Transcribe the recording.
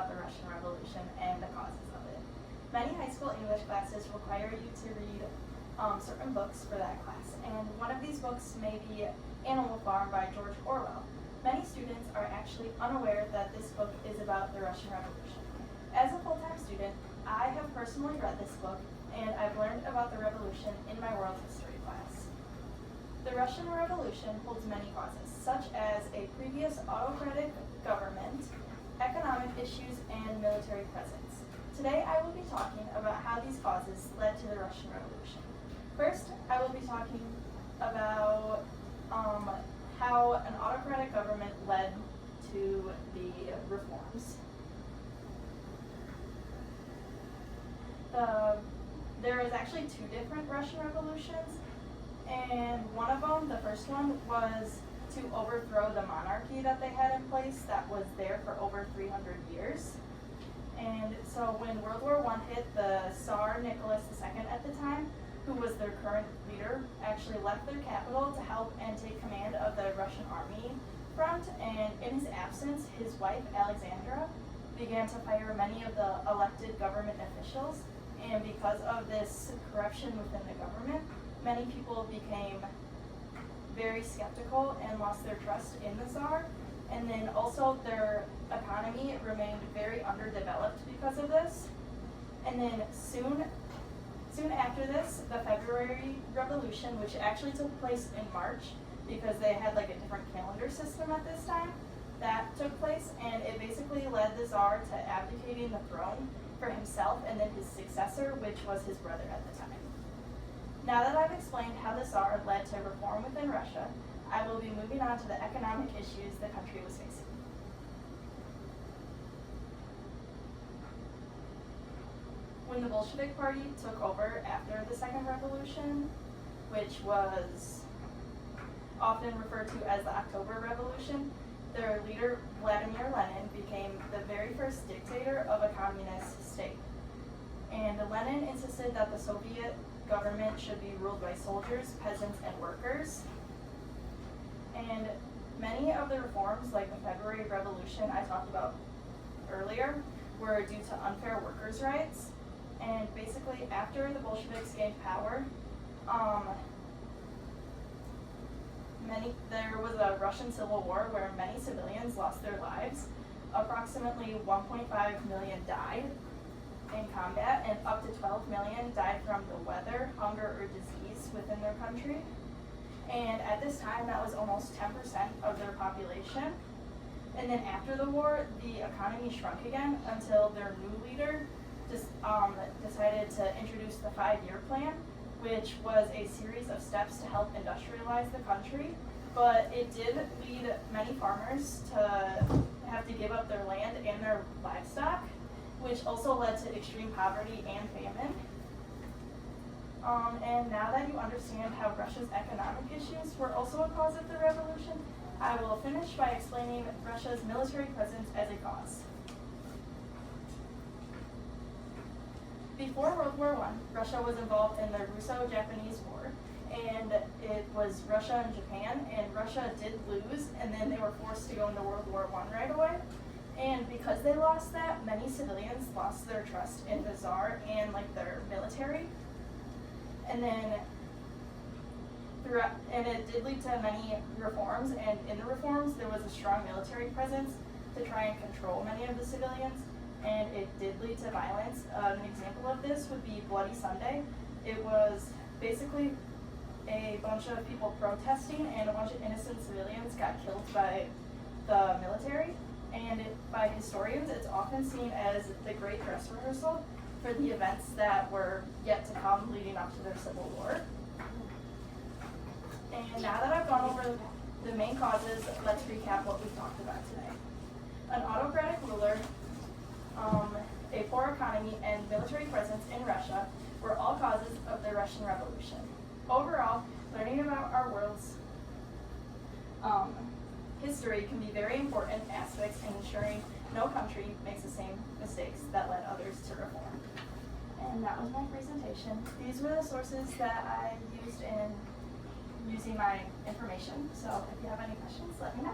about the Russian Revolution and the causes of it. Many high school English classes require you to read certain books for that class, and one of these books may be Animal Farm by George Orwell. Many students are actually unaware that this book is about the Russian Revolution. As a full-time student, I have personally read this book, and I've learned about the revolution in my world history class. The Russian Revolution holds many causes, such as a previous autocratic government, economic issues, and military presence. Today, I will be talking about how these causes led to the Russian Revolution. First, I will be talking about how an autocratic government led to the reforms. There is actually two different Russian revolutions, and one of them, the first one, was to overthrow the monarchy that they had in place that was there for over 300 years. And so when World War I hit, the Tsar Nicholas II at the time, who was their current leader, actually left their capital to help and take command of the Russian army front, and in his absence, his wife Alexandra began to fire many of the elected government officials, and because of this corruption within the government, many people became very skeptical and lost their trust in the Tsar, and then also their economy remained very underdeveloped because of this. And then soon after this, the February Revolution, which actually took place in March because they had like a different calendar system at this time, that took place, and it basically led the Tsar to abdicating the throne for himself and then his successor, which was his brother at the time. Now that I've explained how the Tsar led to reform within Russia, I will be moving on to the economic issues the country was facing. When the Bolshevik Party took over after the Second Revolution, which was often referred to as the October Revolution, their leader, Vladimir Lenin, became the very first dictator of a communist state. And Lenin insisted that the Soviet government should be ruled by soldiers, peasants, and workers. And many of the reforms, like the February Revolution I talked about earlier, were due to unfair workers' rights. And basically, after the Bolsheviks gained power, there was a Russian civil war where many civilians lost their lives. Approximately 1.5 million died in combat, and up to 12 million died from the weather, hunger, or disease within their country. And at this time, that was almost 10% of their population. And then after the war, the economy shrunk again until their new leader decided to introduce the 5-year plan, which was a series of steps to help industrialize the country. But it did lead many farmers to have to give up their land and their livestock, which also led to extreme poverty and famine. And now that you understand how Russia's economic issues were also a cause of the revolution, I will finish by explaining Russia's military presence as a cause. Before World War I, Russia was involved in the Russo-Japanese War, and it was Russia and Japan, and Russia did lose, and then they were forced to go into World War I right away. And because they lost that, many civilians lost their trust in the Tsar and their military. And then it did lead to many reforms, and in the reforms there was a strong military presence to try and control many of the civilians, and it did lead to violence. An example of this would be Bloody Sunday. It was basically a bunch of people protesting, and a bunch of innocent civilians got killed by the military. And by historians, it's often seen as the great dress rehearsal for the events that were yet to come leading up to their civil war. And now that I've gone over the main causes, let's recap what we've talked about today. An autocratic ruler, a poor economy, and military presence in Russia were all causes of the Russian Revolution. Overall, learning about our world's history can be very important aspects in ensuring no country makes the same mistakes that led others to reform. And that was my presentation. These were the sources that I used in using my information. So if you have any questions, let me know.